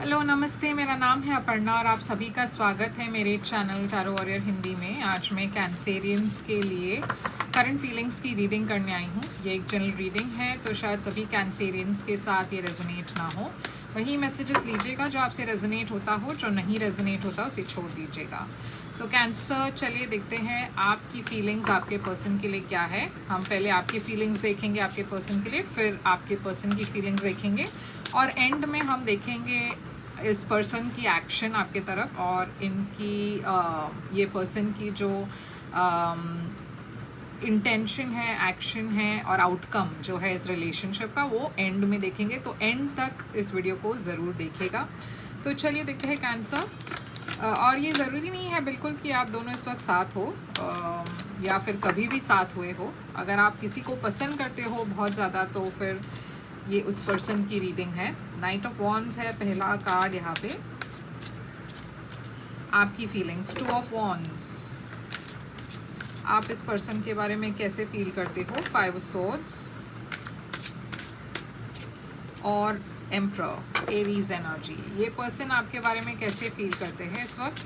Hello नमस्ते, मेरा नाम है अपर्णा और आप सभी का स्वागत है मेरे चैनल टैरो वॉरियर हिंदी में। आज मैं कैंसेरियंस के लिए करंट फीलिंग्स की रीडिंग करने आई हूँ। ये एक जनरल रीडिंग है, तो शायद सभी कैंसेरियंस के साथ ये रेजोनेट ना हो। वही मैसेजेस लीजिएगा जो आपसे रेजोनेट होता हो, जो नहीं रेजोनेट होता उसे छोड़ दीजिएगा। तो कैंसर, चलिए देखते हैं आपकी फीलिंग्स आपके पर्सन के लिए क्या है। हम पहले आपकी फीलिंग्स देखेंगे आपके पर्सन के लिए, फिर आपके पर्सन की फीलिंग्स देखेंगे और एंड में हम देखेंगे इस पर्सन की एक्शन आपके तरफ और इनकी ये पर्सन की जो इंटेंशन है, एक्शन है और आउटकम जो है इस रिलेशनशिप का, वो एंड में देखेंगे। तो एंड तक इस वीडियो को ज़रूर देखिएगा। तो चलिए देखते हैं कैंसर। और ये ज़रूरी नहीं है बिल्कुल कि आप दोनों इस वक्त साथ हो या फिर कभी भी साथ हुए हो। अगर आप किसी को पसंद करते हो बहुत ज़्यादा तो फिर ये उस पर्सन की रीडिंग है। नाइट ऑफ वॉन्ड्स है पहला कार्ड यहाँ पे। आपकी फीलिंग्स, 2 ऑफ वॉन्ड्स, आप इस पर्सन के बारे में कैसे फील करते हो। 5 सॉर्ड्स और एम्परर, एरीज एनर्जी। ये पर्सन आपके बारे में कैसे फील करते हैं इस वक्त।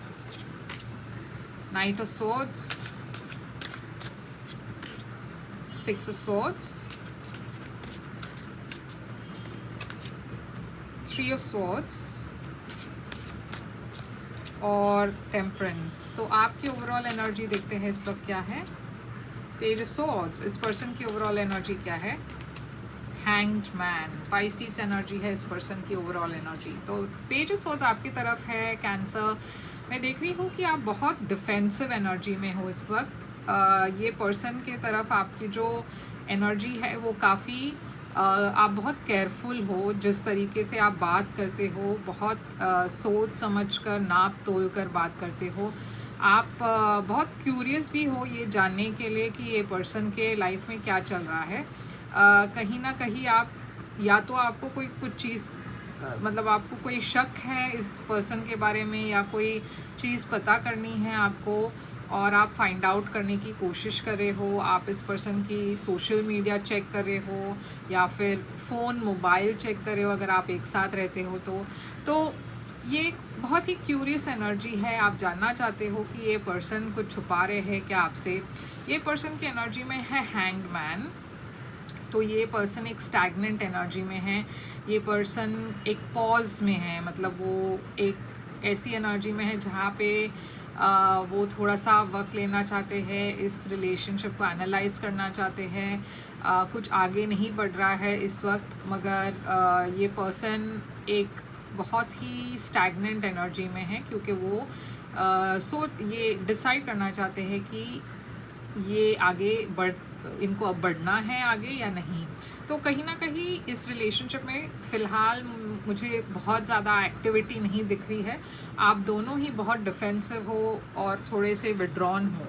Night of swords, 6 of swords, 3 of swords और टेम्परेंस। तो आपकी ओवरऑल एनर्जी देखते हैं इस वक्त क्या है। पेज ऑफ सॉर्ड्स, इस पर्सन की ओवरऑल एनर्जी क्या है। हैंग्ड मैन, पाइसिस एनर्जी है इस पर्सन की ओवरऑल एनर्जी। तो पेज ऑफ सॉर्ड्स आपकी तरफ है कैंसर। मैं देख रही हूँ कि आप बहुत डिफेंसिव एनर्जी में हो इस वक्त। ये पर्सन के तरफ आपकी जो एनर्जी है वो काफ़ी आप बहुत केयरफुल हो। जिस तरीके से आप बात करते हो, बहुत सोच समझ कर, नाप तोल कर बात करते हो। आप बहुत क्यूरियस भी हो ये जानने के लिए कि ये पर्सन के लाइफ में क्या चल रहा है। कहीं ना कहीं आप या तो आपको कोई कुछ चीज़ मतलब आपको कोई शक है इस पर्सन के बारे में, या कोई चीज़ पता करनी है आपको और आप फाइंड आउट करने की कोशिश कर रहे हो। आप इस पर्सन की सोशल मीडिया चेक कर रहे हो या फिर फ़ोन मोबाइल चेक कर रहे हो अगर आप एक साथ रहते हो तो ये एक बहुत ही क्यूरियस एनर्जी है। आप जानना चाहते हो कि ये पर्सन कुछ छुपा रहे हैं क्या आपसे। ये पर्सन की एनर्जी में है हैंग्ड मैन। तो ये पर्सन एक स्टैग्नेंट एनर्जी में है। ये पर्सन एक पॉज में है, मतलब वो एक ऐसी एनर्जी में है जहाँ पे वो थोड़ा सा वक्त लेना चाहते हैं, इस रिलेशनशिप को एनालाइज करना चाहते हैं। कुछ आगे नहीं बढ़ रहा है इस वक्त, मगर ये पर्सन एक बहुत ही स्टैग्नेंट एनर्जी में है क्योंकि वो ये डिसाइड करना चाहते हैं कि ये आगे इनको अब बढ़ना है आगे या नहीं। तो कहीं ना कहीं इस रिलेशनशिप में फ़िलहाल मुझे बहुत ज़्यादा एक्टिविटी नहीं दिख रही है। आप दोनों ही बहुत डिफेंसिव हो और थोड़े से विड्रॉन हो,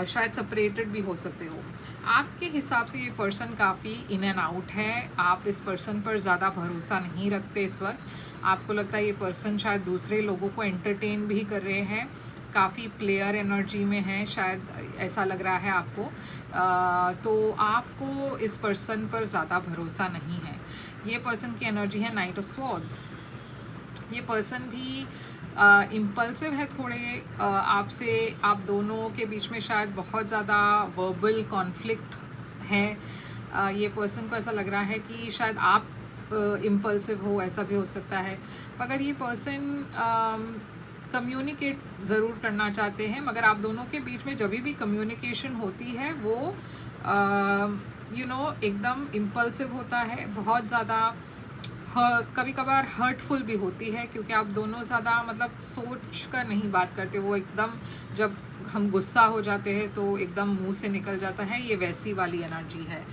शायद सेपरेटेड भी हो सकते हो। आपके हिसाब से ये पर्सन काफ़ी इन एंड आउट है। आप इस पर्सन पर ज़्यादा भरोसा नहीं रखते इस वक्त। आपको लगता है ये पर्सन शायद दूसरे लोगों को एंटरटेन भी कर रहे हैं। काफ़ी प्लेयर एनर्जी में है, शायद ऐसा लग रहा है आपको। तो आपको इस पर्सन पर ज़्यादा भरोसा नहीं है। ये पर्सन की एनर्जी है नाइट ऑफ स्वॉर्ड्स। ये पर्सन भी इम्पल्सिव है थोड़े। आपसे, आप दोनों के बीच में शायद बहुत ज़्यादा वर्बल कॉन्फ्लिक्ट है। ये पर्सन को ऐसा लग रहा है कि शायद आप इम्पल्सिव हो, ऐसा भी हो सकता है। मगर ये पर्सन कम्युनिकेट ज़रूर करना चाहते हैं, मगर आप दोनों के बीच में जब भी कम्युनिकेशन होती है वो एकदम इम्पल्सिव होता है, बहुत ज़्यादा कभी कभार हर्टफुल भी होती है क्योंकि आप दोनों ज़्यादा मतलब सोच कर नहीं बात करते। वो एकदम, जब हम गुस्सा हो जाते हैं तो एकदम मुंह से निकल जाता है, ये वैसी वाली एनर्जी है।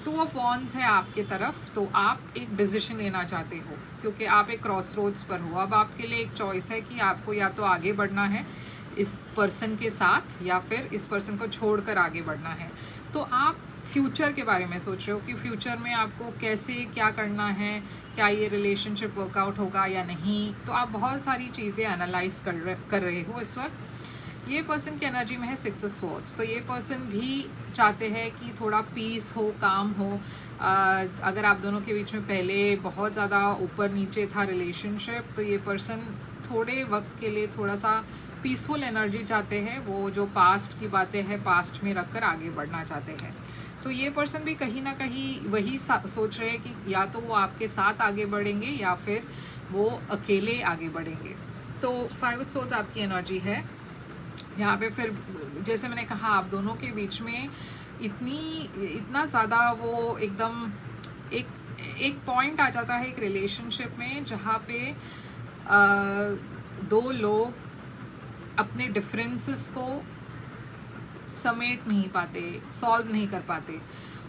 2 ऑफ वॉन्ड्स है आपके तरफ। तो आप एक डिसीजन लेना चाहते हो क्योंकि आप एक क्रॉस रोड्स पर हो। अब आपके लिए एक चॉइस है कि आपको या तो आगे बढ़ना है इस पर्सन के साथ या फिर इस पर्सन को छोड़कर आगे बढ़ना है। तो आप फ्यूचर के बारे में सोच रहे हो कि फ्यूचर में आपको कैसे क्या करना है, क्या ये रिलेशनशिप वर्कआउट होगा या नहीं। तो आप बहुत सारी चीज़ें एनालाइज कर रहे हो इस वक्त। ये पर्सन की एनर्जी में है 6 ऑफ स्वॉर्ड्स। तो ये पर्सन भी चाहते हैं कि थोड़ा पीस हो, काम हो, अगर आप दोनों के बीच में पहले बहुत ज़्यादा ऊपर नीचे था रिलेशनशिप, तो ये पर्सन थोड़े वक्त के लिए थोड़ा सा पीसफुल एनर्जी चाहते हैं। वो जो पास्ट की बातें हैं पास्ट में रखकर आगे बढ़ना चाहते हैं। तो ये पर्सन भी कहीं ना कहीं वही सोच रहे हैं कि या तो वो आपके साथ आगे बढ़ेंगे या फिर वो अकेले आगे बढ़ेंगे। तो 5 ऑफ सोर्ड्स आपकी एनर्जी है यहाँ पे। फिर जैसे मैंने कहा, आप दोनों के बीच में इतना ज़्यादा वो एकदम एक पॉइंट आ जाता है एक रिलेशनशिप में जहाँ पे दो लोग अपने डिफरेंसेस को समेट नहीं पाते, सॉल्व नहीं कर पाते,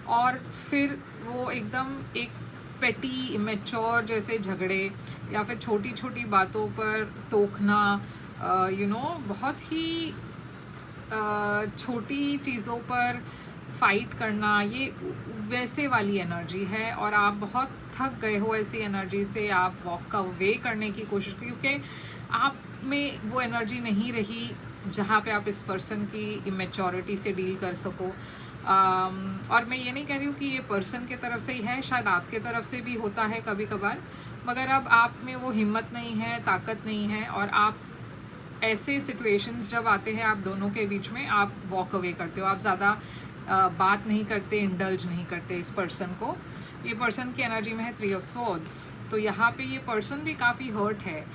और फिर वो एकदम एक पेटी इमेच्योर जैसे झगड़े या फिर छोटी छोटी बातों पर टोकना, बहुत ही छोटी चीज़ों पर फाइट करना, ये वैसे वाली एनर्जी है। और आप बहुत थक गए हो ऐसी एनर्जी से, आप वॉक अवे करने की कोशिश, क्योंकि आप में वो एनर्जी नहीं रही जहाँ पे आप इस पर्सन की इमेच्योरिटी से डील कर सको। और मैं ये नहीं कह रही हूँ कि ये पर्सन के तरफ से ही है, शायद आपके तरफ से भी होता है कभी कभार, मगर अब आप में वो हिम्मत नहीं है, ताकत नहीं है, और आप ऐसे सिचुएशंस जब आते हैं आप दोनों के बीच में, आप वॉक अवे करते हो, आप ज़्यादा बात नहीं करते, इंडल्ज नहीं करते इस पर्सन को। ये पर्सन की एनर्जी में है 3 ऑफ स्वॉर्ड्स। तो यहाँ पे ये पर्सन भी काफ़ी हर्ट है।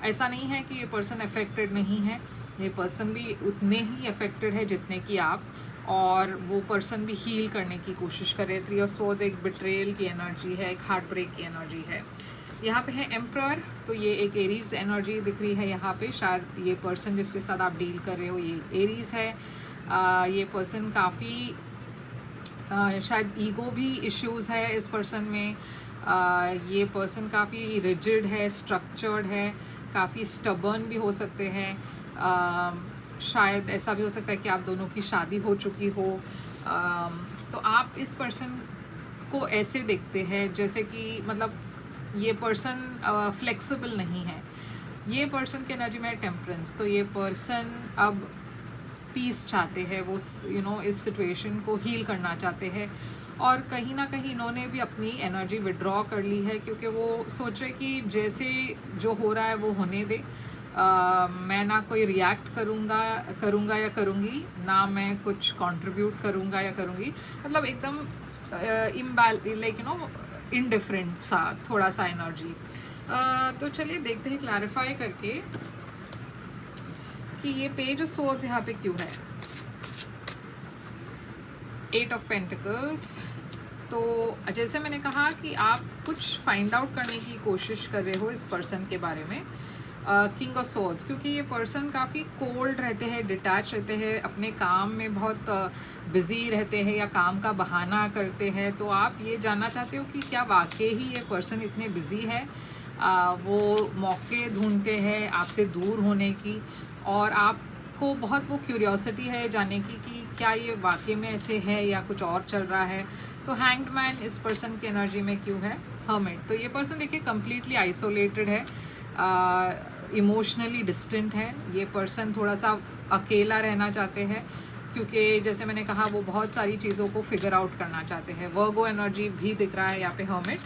ऐसा नहीं है कि ये पर्सन अफेक्टेड नहीं है, ये पर्सन भी उतने ही अफेक्टेड है जितने कि आप, और वो पर्सन भी हील करने की कोशिश करे। 3 ऑफ स्वॉर्ड्स एक बिट्रेयल की एनर्जी है, एक हार्ट ब्रेक की एनर्जी है। यहाँ पे है एम्परर, तो ये एक एरीज एनर्जी दिख रही है यहाँ पे। शायद ये पर्सन जिसके साथ आप डील कर रहे हो ये एरीज है। ये पर्सन काफ़ी शायद ईगो भी इश्यूज़ है इस पर्सन में। ये पर्सन काफ़ी रिजिड है, स्ट्रक्चर्ड है, काफ़ी स्टबर्न भी हो सकते हैं। शायद ऐसा भी हो सकता है कि आप दोनों की शादी हो चुकी हो। तो आप इस पर्सन को ऐसे देखते हैं जैसे कि मतलब ये पर्सन फ्लेक्सिबल नहीं है। ये पर्सन की एनर्जी में टेम्परेंस, तो ये पर्सन अब पीस चाहते हैं, वो इस सिचुएशन को हील करना चाहते हैं, और कहीं ना कहीं इन्होंने भी अपनी एनर्जी विड्रॉ कर ली है, क्योंकि वो सोच रहे कि जैसे जो हो रहा है वो होने दे। मैं ना कोई रिएक्ट करूँगा या करूँगी, ना मैं कुछ कंट्रीब्यूट करूँगा या करूँगी, मतलब एकदम इनडिफरेंट सा थोड़ा सा एनर्जी। तो चलिए देखते हैं क्लैरिफाई करके कि ये पेज ऑफ सोर्ड्स यहाँ पे क्यों है। 8 ऑफ पेंटिकल्स। तो जैसे मैंने कहा कि आप कुछ फाइंड आउट करने की कोशिश कर रहे हो इस पर्सन के बारे में। किंग ऑफ सोर्ड्स, क्योंकि ये पर्सन काफ़ी कोल्ड रहते हैं, डिटैच रहते हैं, अपने काम में बहुत बिज़ी रहते हैं या काम का बहाना करते हैं। तो आप ये जानना चाहते हो कि क्या वाकई ही ये पर्सन इतने बिज़ी है। वो मौके ढूंढते हैं आपसे दूर होने की, और आपको बहुत वो क्यूरियोसिटी है जानने की कि क्या ये वाकई में ऐसे है या कुछ और चल रहा है। तो हैंग्ड मैन इस पर्सन की एनर्जी में क्यों है। हर्मिट, तो ये पर्सन देखिए कम्प्लीटली आइसोलेटेड है, इमोशनली डिस्टेंट है। ये पर्सन थोड़ा सा अकेला रहना चाहते हैं, क्योंकि जैसे मैंने कहा वो बहुत सारी चीज़ों को फिगर आउट करना चाहते हैं। वर्गो एनर्जी भी दिख रहा है यहाँ पे हर्मिट।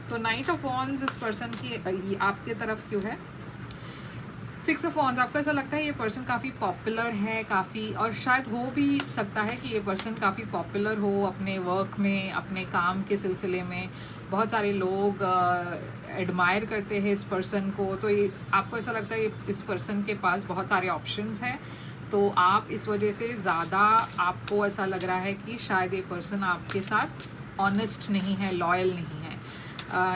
तो नाइट ऑफ वॉन्ड्स इस पर्सन की आपके तरफ क्यों है। 6 ऑफ वॉन्ड्स, आपको ऐसा लगता है ये पर्सन काफ़ी पॉपुलर है, काफ़ी, और शायद हो भी सकता है कि ये पर्सन काफ़ी पॉपुलर हो अपने वर्क में, अपने काम के सिलसिले में। बहुत सारे लोग एडमायर करते हैं इस पर्सन को। तो ये आपको ऐसा लगता है इस पर्सन के पास बहुत सारे ऑप्शंस हैं, तो आप इस वजह से ज़्यादा आपको ऐसा लग रहा है कि शायद ये पर्सन आपके साथ ऑनेस्ट नहीं है, लॉयल नहीं है।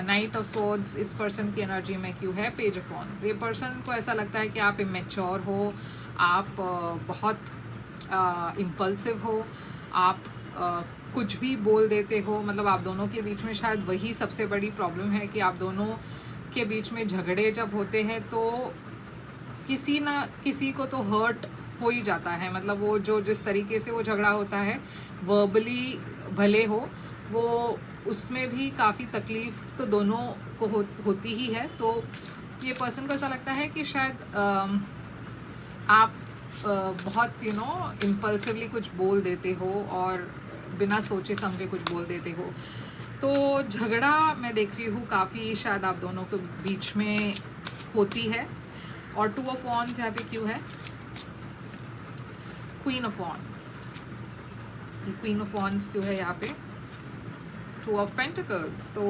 नाइट ऑफ स्वॉर्ड्स इस पर्सन की एनर्जी में क्यों है। पेज ऑफ वॉन्ड्स, ये पर्सन को ऐसा लगता है कि आप इमेच्योर हो, आप बहुत इम्पल्सिव हो, आप कुछ भी बोल देते हो। मतलब आप दोनों के बीच में शायद वही सबसे बड़ी प्रॉब्लम है कि आप दोनों के बीच में झगड़े जब होते हैं तो किसी ना किसी को तो हर्ट हो ही जाता है। मतलब वो जो जिस तरीके से वो झगड़ा होता है, वर्बली भले हो, वो उसमें भी काफ़ी तकलीफ़ तो दोनों को होती ही है। तो ये पर्सन को ऐसा लगता है कि शायद आप बहुत इम्पल्सिवली कुछ बोल देते हो और बिना सोचे समझे कुछ बोल देते हो। तो झगड़ा मैं देख रही हूँ काफ़ी शायद आप दोनों के बीच में होती है। और 2 ऑफ वॉन्ड्स यहाँ पे क्यों है? Queen of wands, queen of wands क्यों है यहाँ पे? 2 ऑफ पेंटिकल्स। तो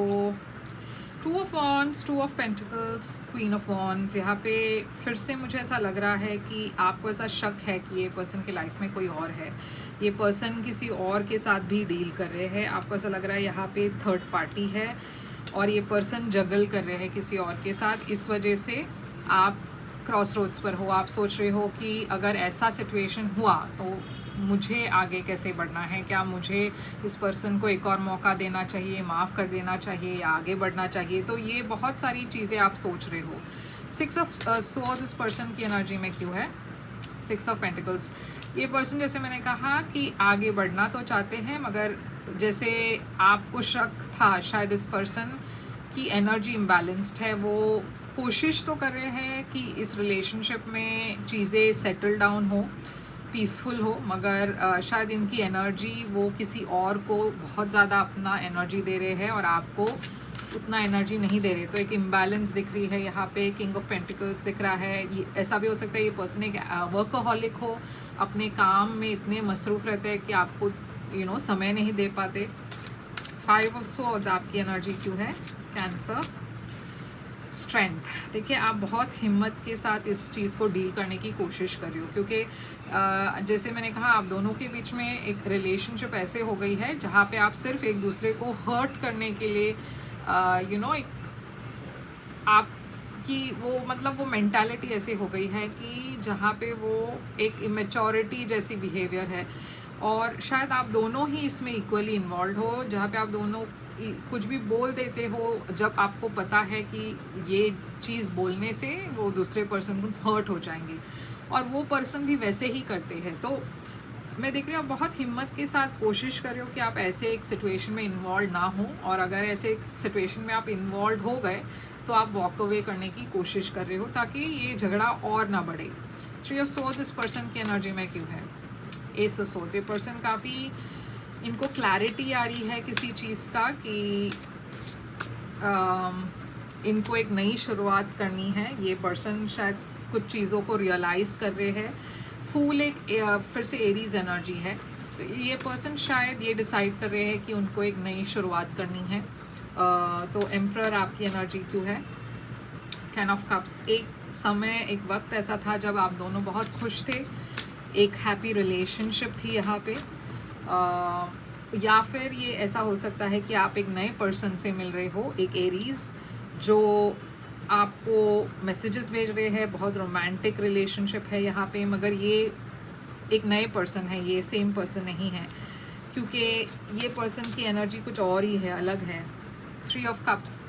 2 of wands, 2 of pentacles, queen of wands. यहाँ पे फिर से मुझे ऐसा लग रहा है कि आपको ऐसा शक है कि ये पर्सन की लाइफ में कोई और है, ये पर्सन किसी और के साथ भी डील कर रहे हैं। आपको ऐसा लग रहा है यहाँ पे थर्ड पार्टी है और ये पर्सन जगल कर रहे हैं किसी और के साथ। इस वजह से आप क्रॉस रोड्स पर हो। आप सोच रहे हो कि अगर ऐसा सिचुएशन हुआ तो मुझे आगे कैसे बढ़ना है, क्या मुझे इस पर्सन को एक और मौका देना चाहिए, माफ़ कर देना चाहिए या आगे बढ़ना चाहिए। तो ये बहुत सारी चीज़ें आप सोच रहे हो। 6 ऑफ स्वॉर्ड्स इस पर्सन की एनर्जी में क्यों है? 6 ऑफ पेंटिकल्स। ये पर्सन जैसे मैंने कहा कि आगे बढ़ना तो चाहते हैं, मगर जैसे आपको शक था शायद इस पर्सन की एनर्जी इम्बैलेंस्ड है। वो कोशिश तो कर रहे हैं कि इस रिलेशनशिप में चीज़ें सेटल डाउन हो, पीसफुल हो, मगर शायद इनकी एनर्जी वो किसी और को बहुत ज़्यादा अपना एनर्जी दे रहे हैं और आपको उतना एनर्जी नहीं दे रहे। तो एक इम्बैलेंस दिख रही है यहाँ पे। किंग ऑफ पेंटिकल्स दिख रहा है। ये ऐसा भी हो सकता है ये पर्सन एक वर्कहॉलिक हो, अपने काम में इतने मसरूफ़ रहते हैं कि आपको समय नहीं दे पाते। 5 ऑफ स्वॉर्ड्स आपकी एनर्जी क्यों है? कैंसर। स्ट्रेंथ। देखिए आप बहुत हिम्मत के साथ इस चीज़ को डील करने की कोशिश कर रही हो, क्योंकि जैसे मैंने कहा आप दोनों के बीच में एक रिलेशनशिप ऐसे हो गई है जहाँ पे आप सिर्फ एक दूसरे को हर्ट करने के लिए एक आपकी वो मतलब वो मेंटालिटी ऐसी हो गई है कि जहाँ पे वो एक इमेच्योरिटी जैसी बिहेवियर है। और शायद आप दोनों ही इसमें इक्वली इन्वॉल्व हो, जहाँ पे आप दोनों कुछ भी बोल देते हो जब आपको पता है कि ये चीज़ बोलने से वो दूसरे पर्सन को हर्ट हो जाएंगे, और वो पर्सन भी वैसे ही करते हैं। तो मैं देख रही हूँ आप बहुत हिम्मत के साथ कोशिश कर रहे हो कि आप ऐसे एक सिचुएशन में इन्वॉल्व ना हो, और अगर ऐसे सिचुएशन में आप इन्वॉल्व हो गए तो आप वॉक अवे करने की कोशिश कर रहे हो ताकि ये झगड़ा और ना बढ़े। 3 ऑफ स्वॉर्ड्स इस पर्सन की एनर्जी में क्यों है? S of swords. ये पर्सन काफ़ी इनको क्लैरिटी आ रही है किसी चीज़ का कि इनको एक नई शुरुआत करनी है। ये पर्सन शायद कुछ चीज़ों को रियलाइज़ कर रहे हैं। फूल एक फिर से एरीज एनर्जी है, तो ये पर्सन शायद ये डिसाइड कर रहे हैं कि उनको एक नई शुरुआत करनी है। तो एम्परर आपकी एनर्जी क्यों है? 10 ऑफ कप्स। एक समय एक वक्त ऐसा था जब आप दोनों बहुत खुश थे, एक हैप्पी रिलेशनशिप थी यहाँ पे। या फिर ये ऐसा हो सकता है कि आप एक नए पर्सन से मिल रहे हो, एक एरीज जो आपको मैसेजेस भेज रहे हैं। बहुत रोमांटिक रिलेशनशिप है यहाँ पे, मगर ये एक नए पर्सन है, ये सेम पर्सन नहीं है, क्योंकि ये पर्सन की एनर्जी कुछ और ही है, अलग है। 3 ऑफ कप्स।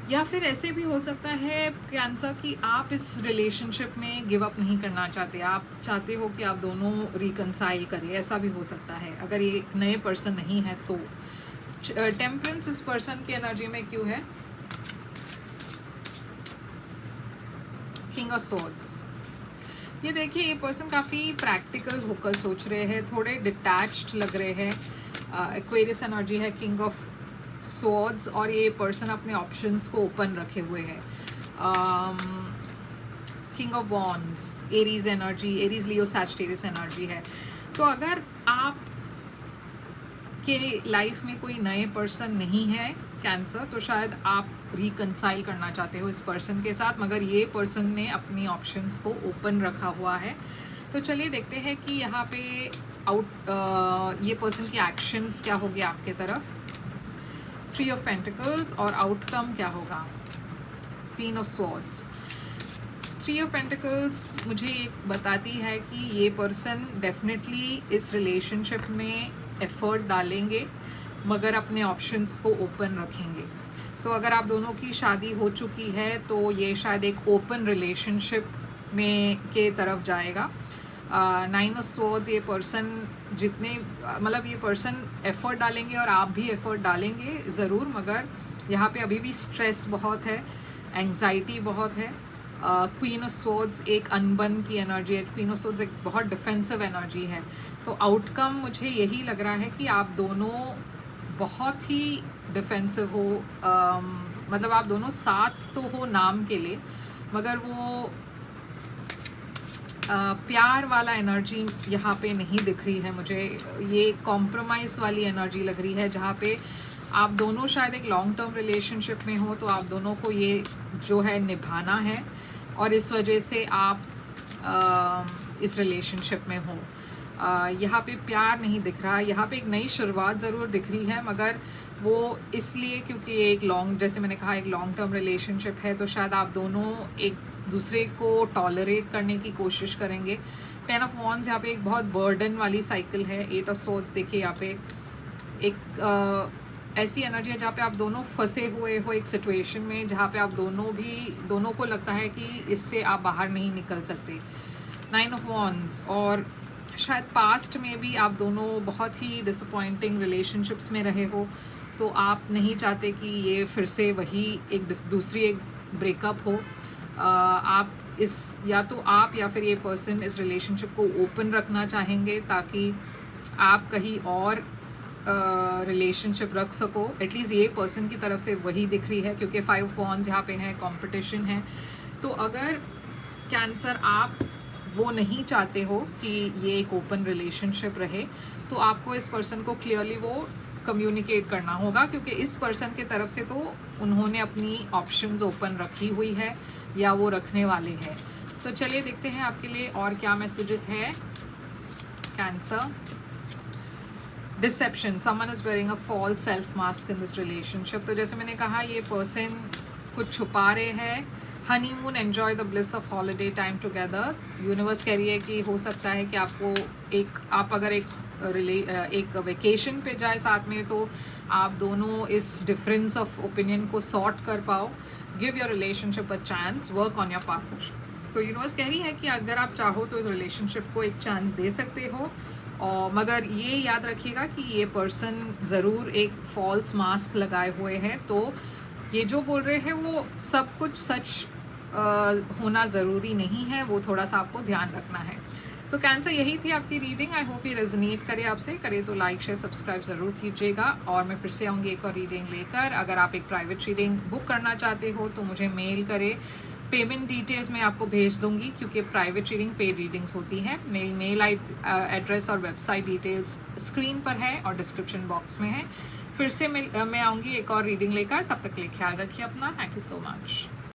या फिर ऐसे भी हो सकता है कैंसर कि आप इस रिलेशनशिप में गिव अप नहीं करना चाहते, आप चाहते हो कि आप दोनों रिकनसाइल करें, ऐसा भी हो सकता है अगर ये एक नए पर्सन नहीं है तो। टेम्परेंस इस पर्सन की एनर्जी में क्यों है? King of swords. ये देखिए ये पर्सन काफ़ी प्रैक्टिकल होकर सोच रहे हैं, थोड़े डिटैच्ड लग रहे हैं। एक्वेरियस एनर्जी है किंग ऑफ स्वॉर्ड्स, और ये पर्सन अपने ऑप्शंस को ओपन रखे हुए हैं। King of wands, Aries energy, Aries Leo Sagittarius energy है। तो अगर आप के लाइफ में कोई नए पर्सन नहीं है कैंसर, तो शायद आप रिकनसाइल करना चाहते हो इस पर्सन के साथ, मगर ये पर्सन ने अपनी ऑप्शंस को ओपन रखा हुआ है। तो चलिए देखते हैं कि यहाँ पे ये पर्सन के एक्शंस क्या होंगे आपके तरफ। 3 ऑफ पेंटिकल्स, और आउटकम क्या होगा? Queen of swords. 3 of pentacles मुझे बताती है कि ये पर्सन डेफिनेटली इस रिलेशनशिप में एफर्ट डालेंगे, मगर अपने ऑप्शंस को ओपन रखेंगे। तो अगर आप दोनों की शादी हो चुकी है तो ये शायद एक ओपन रिलेशनशिप में के तरफ जाएगा। 9 ऑफ स्वॉर्ड्स। ये पर्सन जितने मतलब ये पर्सन एफर्ट डालेंगे और आप भी एफर्ट डालेंगे ज़रूर, मगर यहाँ पे अभी भी स्ट्रेस बहुत है, एंग्जाइटी बहुत है। क्वीन ऑफ स्वॉर्ड्स एक अनबन की एनर्जी है, क्वीन ऑफ स्वॉर्ड्स एक बहुत डिफेंसिव एनर्जी है। तो आउटकम मुझे यही लग रहा है कि आप दोनों बहुत ही डिफेंसिव हो, मतलब आप दोनों साथ तो हो नाम के लिए, मगर वो प्यार वाला एनर्जी यहाँ पे नहीं दिख रही है मुझे। ये कॉम्प्रोमाइज़ वाली एनर्जी लग रही है, जहाँ पे आप दोनों शायद एक लॉन्ग टर्म रिलेशनशिप में हो, तो आप दोनों को ये जो है निभाना है, और इस वजह से आप इस रिलेशनशिप में हो। यहाँ पे प्यार नहीं दिख रहा, यहाँ पे एक नई शुरुआत ज़रूर दिख रही है, मगर वो इसलिए क्योंकि ये एक लॉन्ग, जैसे मैंने कहा, एक लॉन्ग टर्म रिलेशनशिप है, तो शायद आप दोनों एक दूसरे को टॉलरेट करने की कोशिश करेंगे। 10 ऑफ वॉन्ड्स यहाँ पे एक बहुत बर्डन वाली साइकिल है। 8 ऑफ सोर्ड्स देखिए, यहाँ पे एक ऐसी एनर्जी है जहाँ पे आप दोनों फंसे हुए हो एक सिचुएशन में, जहाँ पे आप दोनों को लगता है कि इससे आप बाहर नहीं निकल सकते। 9 ऑफ वॉन्ड्स, और शायद पास्ट में भी आप दोनों बहुत ही डिसअपॉइंटिंग रिलेशनशिप्स में रहे हो, तो आप नहीं चाहते कि ये फिर से वही दूसरी एक ब्रेकअप हो। आप इस, या तो आप या फिर ये पर्सन इस रिलेशनशिप को ओपन रखना चाहेंगे, ताकि आप कहीं और रिलेशनशिप रख सको। एटलीस्ट ये पर्सन की तरफ से वही दिख रही है, क्योंकि 5 ऑफ वॉन्ड्स यहाँ पे है, कंपटीशन है। तो अगर कैंसर आप वो नहीं चाहते हो कि ये एक ओपन रिलेशनशिप रहे, तो आपको इस पर्सन को क्लियरली वो कम्युनिकेट करना होगा, क्योंकि इस पर्सन की तरफ से तो उन्होंने अपनी ऑप्शंस ओपन रखी हुई है, या वो रखने वाले हैं। तो चलिए देखते हैं आपके लिए और क्या मैसेजेस है। Cancer, deception, someone is wearing a false self mask in this relationship. तो जैसे मैंने कहा, ये पर्सन कुछ छुपा रहे हैं। Honeymoon, enjoy the bliss of holiday time together. Universe कह रही है कि हो सकता है कि आप अगर एक वेकेशन पे जाए साथ में, तो आप दोनों इस डिफरेंस ऑफ ओपिनियन को सॉर्ट कर पाओ। Give your relationship a chance, work on your partnership. तो यूनिवर्स कह रही है कि अगर आप चाहो तो इस रिलेशनशिप को एक चांस दे सकते हो, और मगर ये याद रखिएगा कि ये पर्सन ज़रूर एक फॉल्स मास्क लगाए हुए हैं, तो ये जो बोल रहे हैं वो सब कुछ सच होना ज़रूरी नहीं है, वो थोड़ा सा आपको ध्यान रखना है। तो कैंसर, यही थी आपकी रीडिंग। आई होप ये रेजोनेट करे आपसे। करे तो लाइक शेयर सब्सक्राइब ज़रूर कीजिएगा, और मैं फिर से आऊँगी एक और रीडिंग लेकर। अगर आप एक प्राइवेट रीडिंग बुक करना चाहते हो तो मुझे मेल करें। पेमेंट डिटेल्स मैं आपको भेज दूंगी, क्योंकि प्राइवेट रीडिंग पेड रीडिंग्स होती हैं। मेरी मेल एड्रेस और वेबसाइट डिटेल्स स्क्रीन पर है और डिस्क्रिप्शन बॉक्स में है। फिर से मैं आऊँगी एक और रीडिंग लेकर। तब तक के लिए ख्याल रखिए अपना। Thank you so much.